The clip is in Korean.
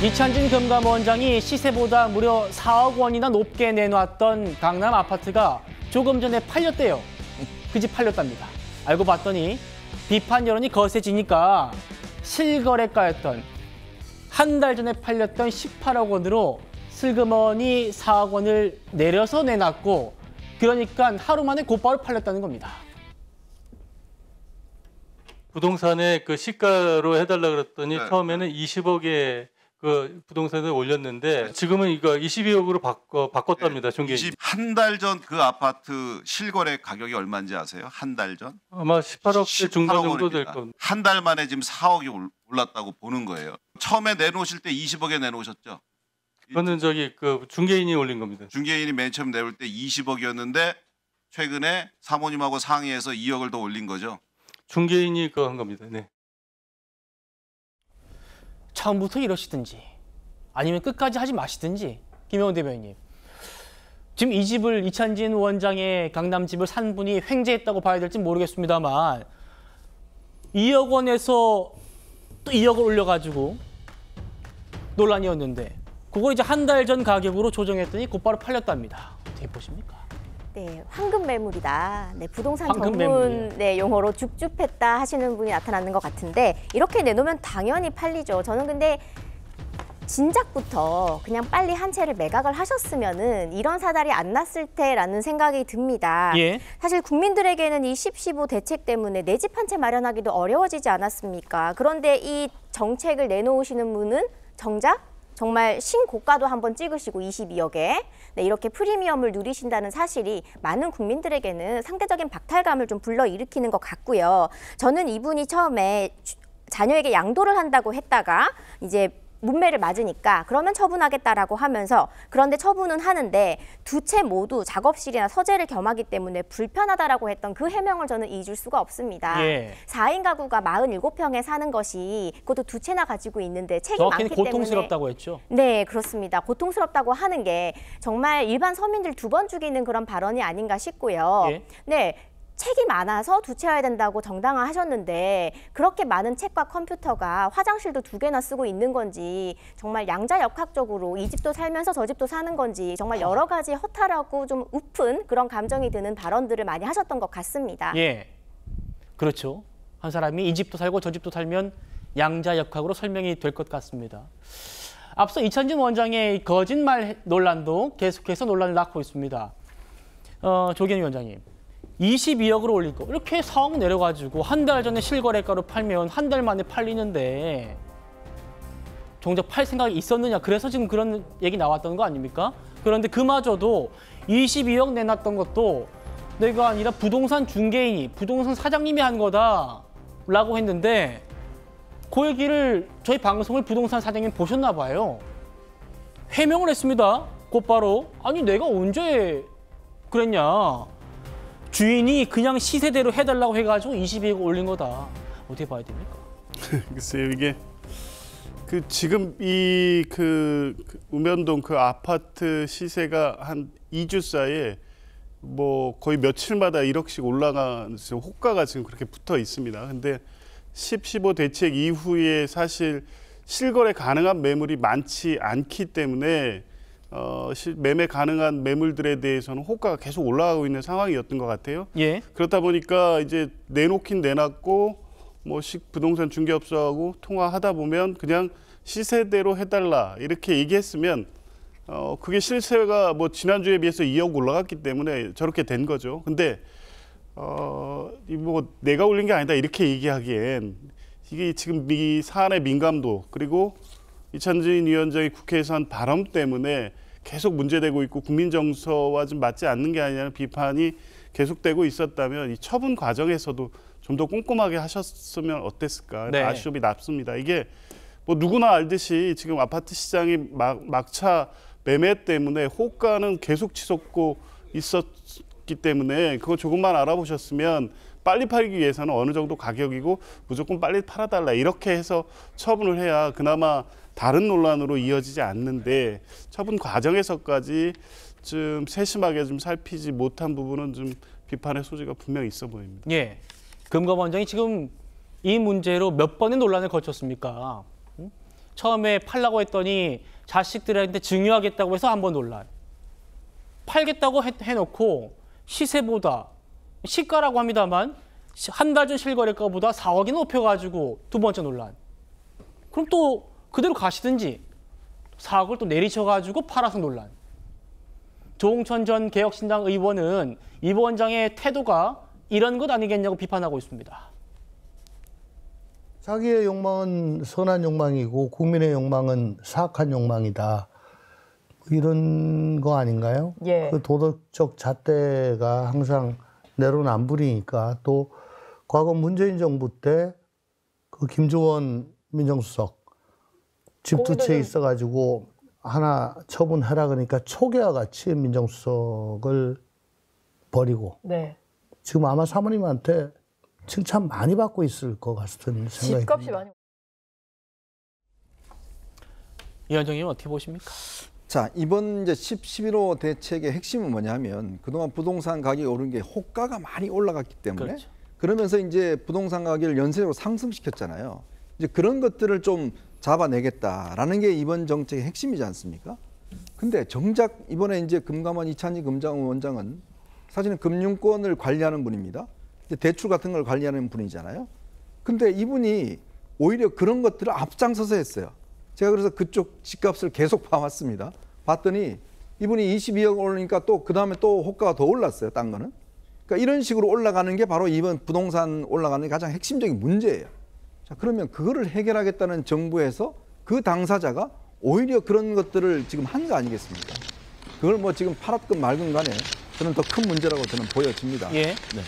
이찬진 금감원장이 시세보다 무려 4억 원이나 높게 내놨던 강남 아파트가 조금 전에 팔렸대요. 그 집 팔렸답니다. 알고 봤더니 비판 여론이 거세지니까 실거래가였던 한 달 전에 팔렸던 18억 원으로 슬그머니 4억 원을 내려서 내놨고, 그러니까 하루 만에 곧바로 팔렸다는 겁니다. 부동산에 그 시가로 해달라 그랬더니 처음에는 20억에 그 부동산을 올렸는데 지금은 이거 22억으로 바꿨답니다. 중개인. 한 달 전 그 아파트 실거래 가격이 얼마인지 아세요? 한 달 전? 아마 18억대 중반 정도 될 겁니다. 한 달 만에 지금 4억이 올랐다고 보는 거예요. 처음에 내놓으실 때 20억에 내놓으셨죠? 그거는 저기 그 중개인이 올린 겁니다. 중개인이 맨 처음 내올 때 20억이었는데 최근에 사모님하고 상의해서 2억을 더 올린 거죠? 중개인이 그거 한 겁니다. 네. 처음부터 이러시든지 아니면 끝까지 하지 마시든지. 김영훈 대변인님, 지금 이 집을, 이찬진 원장의 강남 집을 산 분이 횡재했다고 봐야 될지 모르겠습니다만 2억 원에서 또 2억을 올려가지고 논란이었는데 그걸 이제 한 달 전 가격으로 조정했더니 곧바로 팔렸답니다. 어떻게 보십니까? 네, 황금 매물이다. 네, 부동산 황금 전문 네, 용어로 줍줍했다 하시는 분이 나타나는 것 같은데 이렇게 내놓으면 당연히 팔리죠. 저는 근데 진작부터 그냥 빨리 한 채를 매각을 하셨으면은 이런 사달이 안 났을 테라는 생각이 듭니다. 예. 사실 국민들에게는 이 10.15 대책 때문에 내 집 한 채 마련하기도 어려워지지 않았습니까? 그런데 이 정책을 내놓으시는 분은 정작 정말 신고가도 한번 찍으시고 22억에 네, 이렇게 프리미엄을 누리신다는 사실이 많은 국민들에게는 상대적인 박탈감을 좀 불러일으키는 것 같고요. 저는 이분이 처음에 자녀에게 양도를 한다고 했다가 이제 문매를 맞으니까 그러면 처분하겠다라고 하면서, 그런데 처분은 하는데 두 채 모두 작업실이나 서재를 겸하기 때문에 불편하다라고 했던 그 해명을 저는 잊을 수가 없습니다. 예. 4인 가구가 47평에 사는 것이 그것도 두 채나 가지고 있는데 책이 많기 정확히는 때문에 고통스럽다고 했죠. 네, 그렇습니다. 고통스럽다고 하는 게 정말 일반 서민들 두 번 죽이는 그런 발언이 아닌가 싶고요. 예. 네. 책이 많아서 두 채여야 된다고 정당화하셨는데 그렇게 많은 책과 컴퓨터가 화장실도 2개나 쓰고 있는 건지, 정말 양자역학적으로 이 집도 살면서 저 집도 사는 건지 정말 여러 가지 허탈하고 좀 우픈 그런 감정이 드는 발언들을 많이 하셨던 것 같습니다. 예, 그렇죠. 한 사람이 이 집도 살고 저 집도 살면 양자역학으로 설명이 될 것 같습니다. 앞서 이찬진 원장의 거짓말 논란도 계속해서 논란을 낳고 있습니다. 조경희 위원장님, 22억으로 올린 거 이렇게 4억 내려가지고 한 달 전에 실거래가로 팔면 한 달 만에 팔리는데 정작 팔 생각이 있었느냐, 그래서 지금 그런 얘기 나왔던 거 아닙니까? 그런데 그마저도 22억 내놨던 것도 내가 아니라 부동산 중개인이, 부동산 사장님이 한 거다라고 했는데 그 얘기를 저희 방송을 부동산 사장님 보셨나 봐요. 해명을 했습니다. 곧바로. 아니 내가 언제 그랬냐. 주인이 그냥 시세대로 해달라고 해가지고 22억 올린 거다. 어떻게 봐야 됩니까? 글쎄요, 이게 그 지금 이 그 우면동 그 아파트 시세가 한 2주 사이에 뭐 거의 며칠마다 1억씩 올라가는 호가가 지금 그렇게 붙어 있습니다. 근데 10.15 대책 이후에 사실 실거래 가능한 매물이 많지 않기 때문에 매매 가능한 매물들에 대해서는 호가가 계속 올라가고 있는 상황이었던 것 같아요. 예. 그렇다 보니까 이제 내놓긴 내놨고 뭐 부동산 중개업소하고 통화하다 보면 그냥 시세대로 해달라 이렇게 얘기했으면 그게 실세가 뭐 지난주에 비해서 2억 올라갔기 때문에 저렇게 된 거죠. 근데 뭐 내가 올린 게 아니다 이렇게 얘기하기엔 이게 지금 이 사안의 민감도, 그리고 이찬진 위원장이 국회에서 한 발언 때문에 계속 문제되고 있고 국민 정서와 좀 맞지 않는 게 아니냐는 비판이 계속되고 있었다면 이 처분 과정에서도 좀 더 꼼꼼하게 하셨으면 어땠을까. 네. 아쉬움이 남습니다. 이게 뭐 누구나 알듯이 지금 아파트 시장이 막차 매매 때문에 호가는 계속 치솟고 있었기 때문에 그거 조금만 알아보셨으면 빨리 팔기 위해서는 어느 정도 가격이고 무조건 빨리 팔아달라 이렇게 해서 처분을 해야 그나마 다른 논란으로 이어지지 않는데, 처분 과정에서까지 좀 세심하게 좀 살피지 못한 부분은 좀 비판의 소지가 분명히 있어 보입니다. 예. 금감원장이 지금 이 문제로 몇 번의 논란을 거쳤습니까? 처음에 팔라고 했더니 자식들한테 증여하겠다고 해서 한 번 논란. 팔겠다고 해놓고 시세보다 시가라고 합니다만 한 달 전 실거래가보다 4억이 높여가지고 두 번째 논란. 그럼 또 그대로 가시든지 4억을 또 내리셔가지고 팔아서 논란. 조홍천 전 개혁신당 의원은 이 부원장의 태도가 이런 것 아니겠냐고 비판하고 있습니다. 자기의 욕망은 선한 욕망이고 국민의 욕망은 사악한 욕망이다. 이런 거 아닌가요? 예. 그 도덕적 잣대가 항상 내로남불이니까 또 과거 문재인 정부 때 그 김조원 민정수석 집두채 있어가지고 하나 처분하라 그러니까 초계와 같이 민정수석을 버리고 네. 지금 아마 사모님한테 칭찬 많이 받고 있을 것 같은 생각이 집값이 듭니다. 많이. 이현정님 어떻게 보십니까? 자, 이번 이제 11호 대책의 핵심은 뭐냐면 그동안 부동산 가격이 오른 게 호가가 많이 올라갔기 때문에 그렇죠. 그러면서 이제 부동산 가격을 연쇄적으로 상승시켰잖아요. 이제 그런 것들을 좀 잡아내겠다라는 게 이번 정책의 핵심이지 않습니까? 근데 정작 이번에 이제 금감원 이찬희 금감원장은 사실은 금융권을 관리하는 분입니다. 이제 대출 같은 걸 관리하는 분이잖아요. 근데 이분이 오히려 그런 것들을 앞장서서 했어요. 제가 그래서 그쪽 집값을 계속 봐왔습니다. 봤더니 이분이 22억 올리니까 또 그 다음에 또 호가가 더 올랐어요. 딴 거는. 그러니까 이런 식으로 올라가는 게 바로 이번 부동산 올라가는 가장 핵심적인 문제예요. 자, 그러면 그거를 해결하겠다는 정부에서 그 당사자가 오히려 그런 것들을 지금 한 거 아니겠습니까? 그걸 뭐 지금 팔았건 말건 간에 저는 더 큰 문제라고 저는 보여집니다. 예. 네.